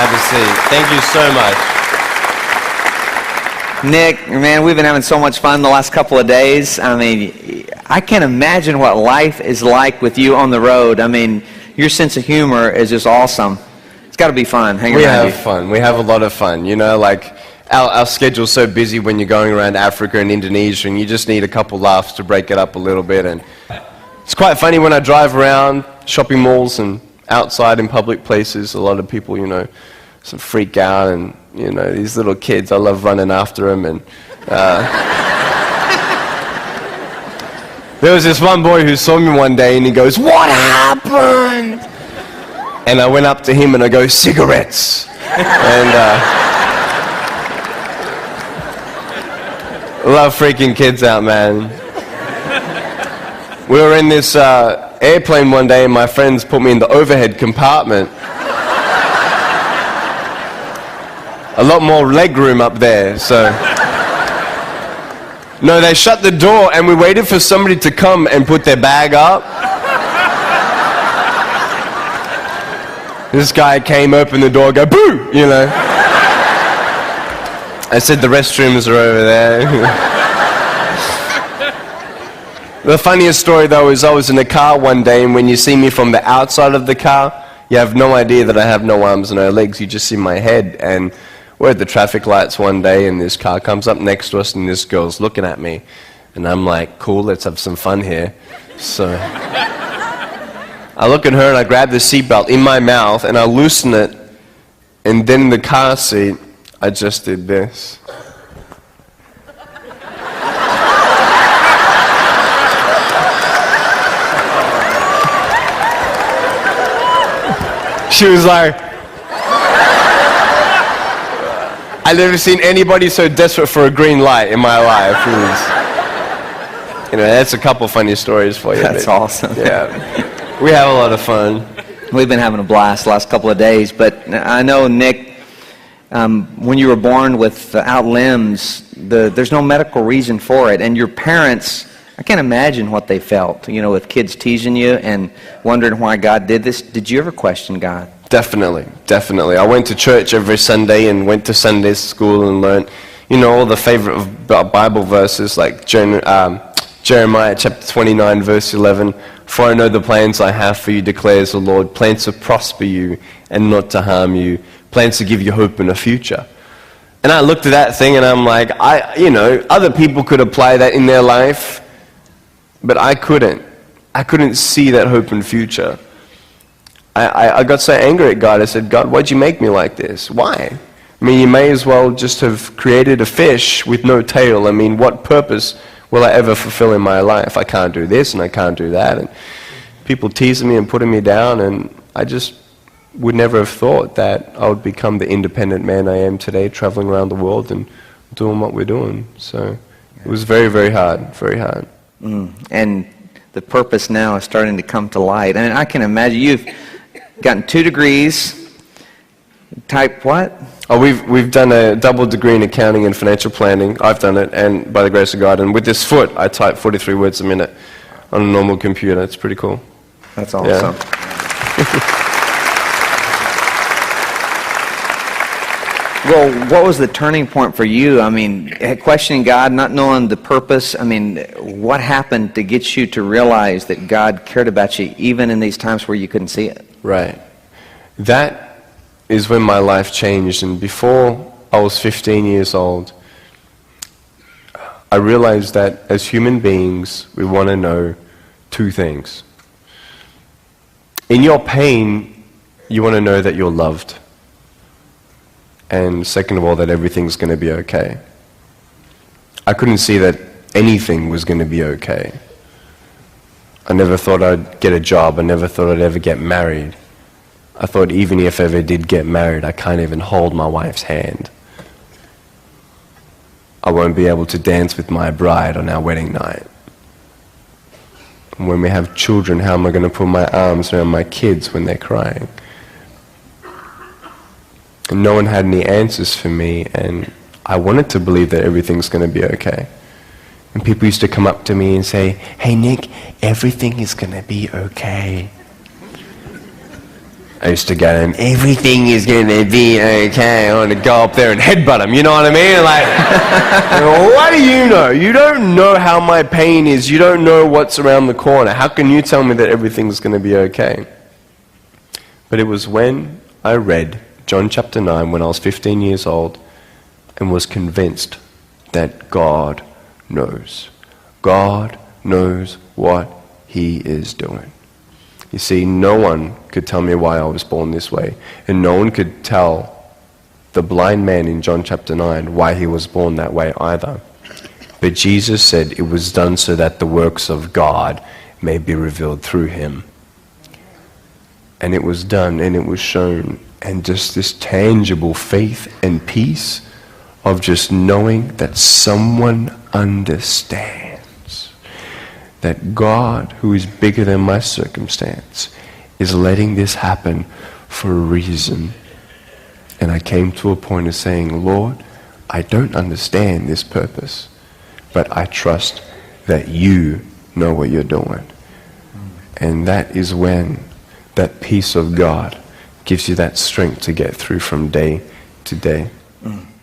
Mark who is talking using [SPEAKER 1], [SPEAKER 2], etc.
[SPEAKER 1] Have a seat. Thank you so much.
[SPEAKER 2] Nick, man, we've been having so much fun the last couple of days. I mean, I can't imagine what life is like with you on the road. I mean, your sense of humor is just awesome. It's got to be fun hanging around you.
[SPEAKER 1] We have fun. We have a lot of fun. You know, like, our schedule's so busy when you're going around Africa and Indonesia, and you just need a couple laughs to break it up a little bit. And it's quite funny when I drive around shopping malls and outside in public places. A lot of people, you know, sort of freak out, and you know, these little kids, I love running after them. And there was this one boy who saw me one day, and he goes, "What happened?" And I went up to him and I go, "Cigarettes." And love freaking kids out, man. We were in this airplane one day, and my friends put me in the overhead compartment. A lot more leg room up there, so... No, they shut the door, and we waited for somebody to come and put their bag up. This guy came, opened the door, go, "Boo!" You know. I said, "The restrooms are over there." The funniest story, though, is I was in a car one day, and when you see me from the outside of the car, you have no idea that I have no arms and no legs. You just see my head. And we're at the traffic lights one day, and this car comes up next to us, and this girl's looking at me. And I'm like, "Cool, let's have some fun here." So I look at her, and I grab the seatbelt in my mouth, and I loosen it. And then in the car seat, I just did this. She was like, I've never seen anybody so desperate for a green light in my life. It was, you know, that's a couple funny stories for you.
[SPEAKER 2] That's awesome.
[SPEAKER 1] Yeah, we have a lot of fun.
[SPEAKER 2] We've been having a blast the last couple of days, but I know, Nick, when you were born without limbs, there's no medical reason for it, and your parents, I can't imagine what they felt, you know, with kids teasing you and wondering why God did this. Did you ever question God?
[SPEAKER 1] Definitely, definitely. I went to church every Sunday and went to Sunday school and learned, you know, all the favorite Bible verses like Jeremiah chapter 29, verse 11. "For I know the plans I have for you, declares the Lord, plans to prosper you and not to harm you, plans to give you hope in a future." And I looked at that thing and I'm like, you know, other people could apply that in their life, but I couldn't. I couldn't see that hope and future. I got so angry at God. I said, "God, why'd you make me like this? Why? I mean, you may as well just have created a fish with no tail. I mean, what purpose will I ever fulfill in my life? I can't do this and I can't do that." And people teasing me and putting me down, and I just would never have thought that I would become the independent man I am today, traveling around the world and doing what we're doing. So it was very, very hard, very hard.
[SPEAKER 2] And the purpose now is starting to come to light. And I can imagine you've gotten 2 degrees. Type what?
[SPEAKER 1] Oh, we've done a double degree in accounting and financial planning. I've done it, and by the grace of God. And with this foot, I type 43 words a minute on a normal computer. It's pretty cool.
[SPEAKER 2] That's awesome.
[SPEAKER 1] Yeah.
[SPEAKER 2] Well, what was the turning point for you? I mean, questioning God, not knowing the purpose. I mean, what happened to get you to realize that God cared about you even in these times where you couldn't see it?
[SPEAKER 1] Right. That is when my life changed. And before I was 15 years old, I realized that as human beings, we want to know 2 things. In your pain, you want to know that you're loved. And second of all, that everything's going to be okay. I couldn't see that anything was going to be okay. I never thought I'd get a job. I never thought I'd ever get married. I thought even if I ever did get married, I can't even hold my wife's hand. I won't be able to dance with my bride on our wedding night. And when we have children, how am I going to put my arms around my kids when they're crying? And no one had any answers for me, and I wanted to believe that everything's going to be okay. And people used to come up to me and say, "Hey Nick, everything is going to be okay." I used to go to him, everything is going to be okay. I want to go up there and headbutt him, you know what I mean? Like, what do you know? You don't know how my pain is. You don't know what's around the corner. How can you tell me that everything's going to be okay? But it was when I read John chapter 9 when I was 15 years old and was convinced that God knows. God knows what He is doing. You see, no one could tell me why I was born this way. And no one could tell the blind man in John chapter 9 why he was born that way either. But Jesus said it was done so that the works of God may be revealed through him. And it was done and it was shown. And just this tangible faith and peace of just knowing that someone understands. That God, who is bigger than my circumstance, is letting this happen for a reason. And I came to a point of saying, Lord, I don't understand this purpose, but I trust that you know what you're doing. And that is when that peace of God gives you that strength to get through from day to day.